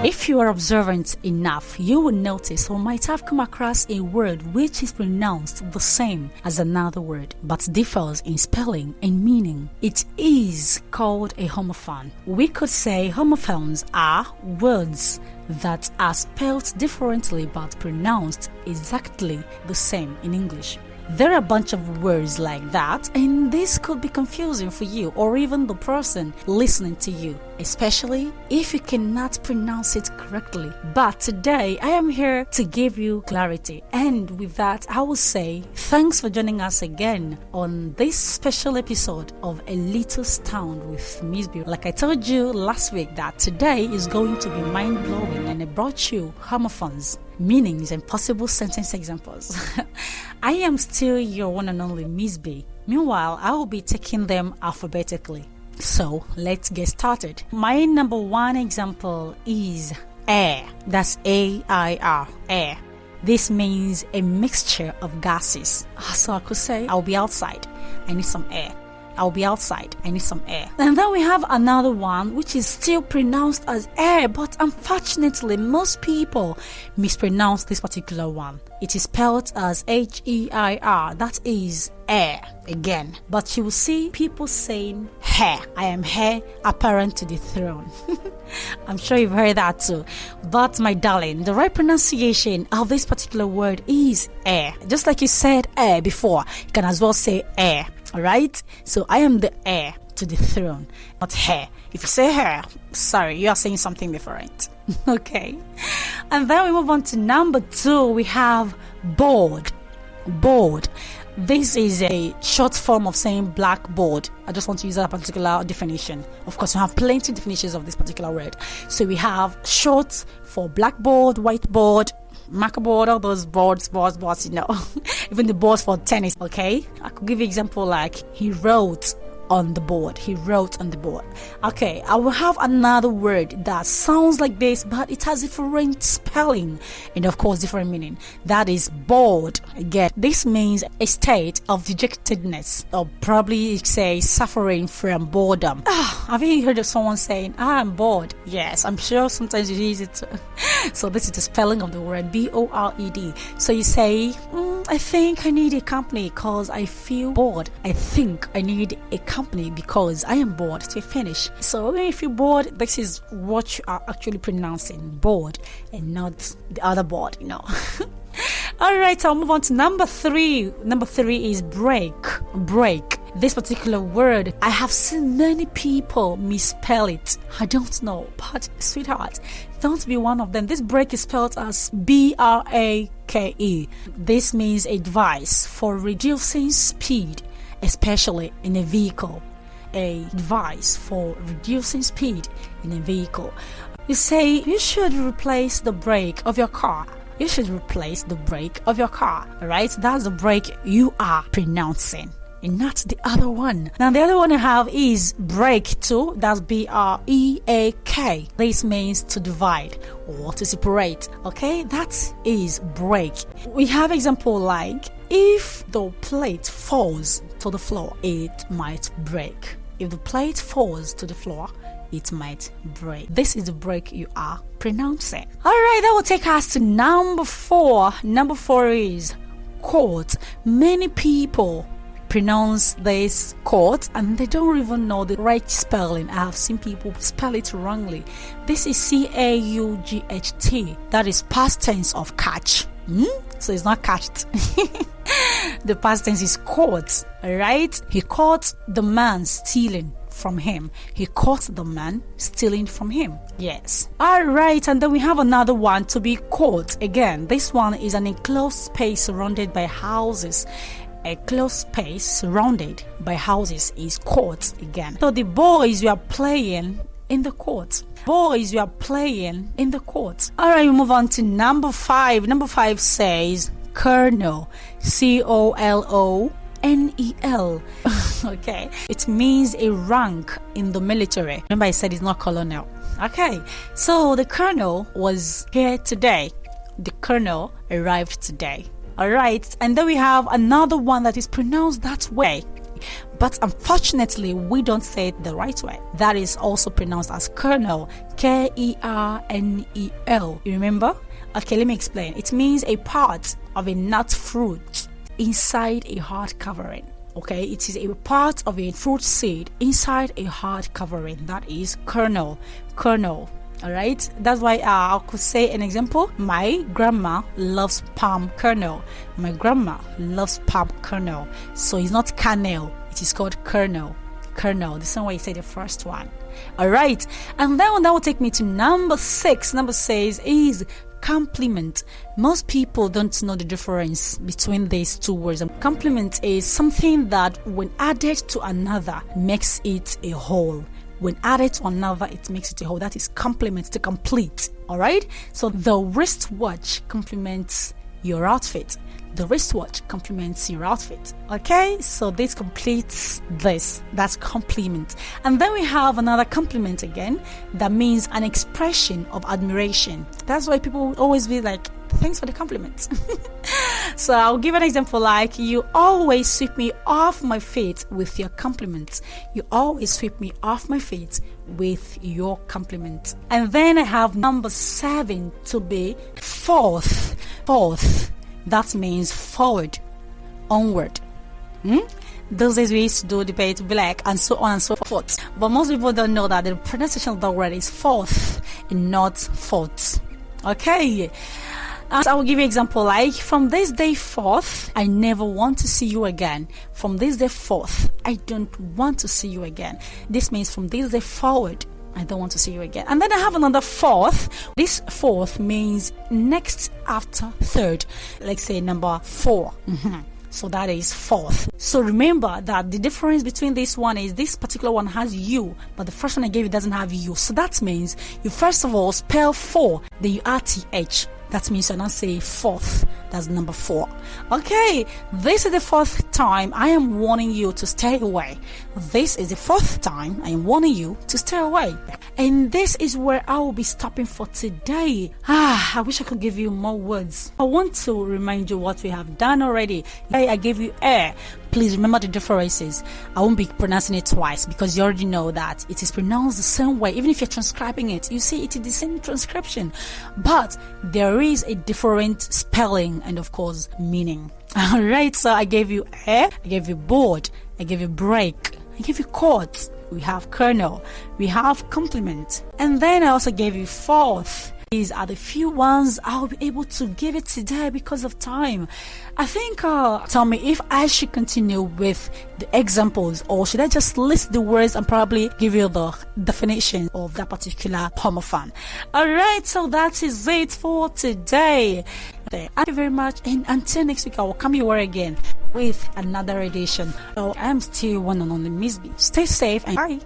If you are observant enough, you will notice or might have come across a word which is pronounced the same as another word but differs in spelling and meaning. It is called a homophone. We could say homophones are words that are spelled differently but pronounced exactly the same in English. There are a bunch of words like that, and this could be confusing for you or even the person listening to you, especially if you cannot pronounce it correctly. But today, I am here to give you clarity. And with that, I will say thanks for joining us again on this special episode of A Little Sound with Miss B. Like I told you last week that today is going to be mind-blowing, and I brought you homophones, meanings, and possible sentence examples. I am still your one and only Miss B. Meanwhile, I will be taking them alphabetically. So let's get started. My number one example is air. That's A-I-R, air. This means a mixture of gases. So I could say, I'll be outside, I need some air. I'll be outside, I need some air. And then we have another one which is still pronounced as air, but unfortunately most people mispronounce this particular one. It is spelled as H-E-I-R, that is air again. But you will see people saying hair. I am heir apparent to the throne. I'm sure you've heard that too. But my darling, the right pronunciation of this particular word is air. Just like you said air before, you can as well say air. Alright? So I am the heir to the throne, not hair. If you say hair, sorry, you are saying something different. Okay? And then we move on to number 2. We have board. Board. This is a short form of saying blackboard. I just want to use that particular definition. Of course, we have plenty of definitions of this particular word. So we have short for blackboard, whiteboard, marker board, all those boards, you know. Even the boards for tennis, okay? I could give you an example like he wrote on the board. He wrote on the board. Okay, I will have another word that sounds like this, but it has different spelling and of course different meaning. That is bored. Again, this means a state of dejectedness, or probably say suffering from boredom. Have you heard of someone saying, I'm bored? Yes, I'm sure sometimes you use it. So this is the spelling of the word, B-O-R-E-D. So you say, I think I need a company because I feel bored. I think I need a company because I am bored to finish. So if you're bored, this is what you are actually pronouncing, bored, and not the other board, you know. Alright, I'll move on to number 3. Number 3 is break. Break. This particular word, I have seen many people misspell it. I don't know, but sweetheart, don't be one of them. This break is spelled as B-R-A-K-E. This means a device for reducing speed, especially in a vehicle. A device for reducing speed in a vehicle. You say, you should replace the brake of your car. You should replace the brake of your car. Alright, that's the brake you are pronouncing, and not the other one. Now the other one I have is break too. That's B-R-E-A-K. This means to divide or to separate. Okay, that is break. We have example like, if the plate falls to the floor, it might break. If the plate falls to the floor, it might break. This is the break you are pronouncing. Alright, that will take us to number 4. Number 4 is court. Many people pronounce this court and they don't even know the right spelling. I have seen people spell it wrongly. This is C-A-U-G-H-T. That is past tense of catch. So it's not catched. The past tense is caught. Alright? He caught the man stealing from him. He caught the man stealing from him. Yes. Alright, and then we have another one, to be caught. Again, this one is an enclosed space surrounded by houses. A closed space surrounded by houses is court again. So the boys you are playing in the court. Boys you are playing in the court. Alright, we move on to number 5. Number 5 says Kernel. C-O-L-O-N-E-L. Okay, it means a rank in the military. Remember I said it's not colonel. Okay, so the colonel was here today. The colonel arrived today. Alright, and then we have another one that is pronounced that way. but unfortunately we don't say it the right way. That is also pronounced as kernel, Kernel. You remember? Okay, let me explain. It means a part of a nut fruit inside a hard covering. Okay, it is a part of a fruit seed inside a hard covering. That is kernel. All right, that's why I could say an example. My grandma loves palm kernel. My grandma loves palm kernel. So it's not kernel, it is called kernel, the same way you say the first one. All right, and then that will take me to number 6. Number 6 is complement. Most people don't know the difference between these two words. Complement is something that when added to another makes it a whole. When added to another, it makes it a whole. That is complement, to complete. All right, so the wristwatch complements your outfit. The wristwatch complements your outfit. Okay, so this completes this. That's complement. And then we have another complement again that means an expression of admiration. That's why people always be like, thanks for the compliment. So I'll give an example like, you always sweep me off my feet with your compliment. You always sweep me off my feet with your compliment. And then I have number 7 to be fourth. That means forward, onward. Those days we used to do debate black and so on and so forth. But most people don't know that the pronunciation of the word is fourth and not fourth. Okay. So I will give you an example like, from this day forth, I never want to see you again. From this day forth, I don't want to see you again. This means from this day forward, I don't want to see you again. And then I have another fourth. This fourth means next after third. Like say number 4. So that is fourth. So remember that the difference between this one is this particular one has U, but the first one I gave you doesn't have U. So that means you first of all spell 4, then you add TH. That means you not say fourth. That's number 4. Okay, this is the 4th time I am warning you to stay away. This is the 4th time I am warning you to stay away. And this is where I will be stopping for today. I wish I could give you more words. I want to remind you what we have done already. I gave you Heir. Please remember the differences. I won't be pronouncing it twice because you already know that it is pronounced the same way. Even if you're transcribing it, you see it is the same transcription. But there is a different spelling and of course meaning. Alright, so I gave you Heir, I gave you board, I gave you break, I gave you chords. We have kernel, we have complement, and then I also gave you fourth. These are the few ones I'll be able to give it today because of time. I think, tell me if I should continue with the examples or should I just list the words and probably give you the definition of that particular homophone. Alright, so that is it for today. Thank you very much, and until next week I will come your way again with another edition. So I am still one and only Miss B. Stay safe and bye.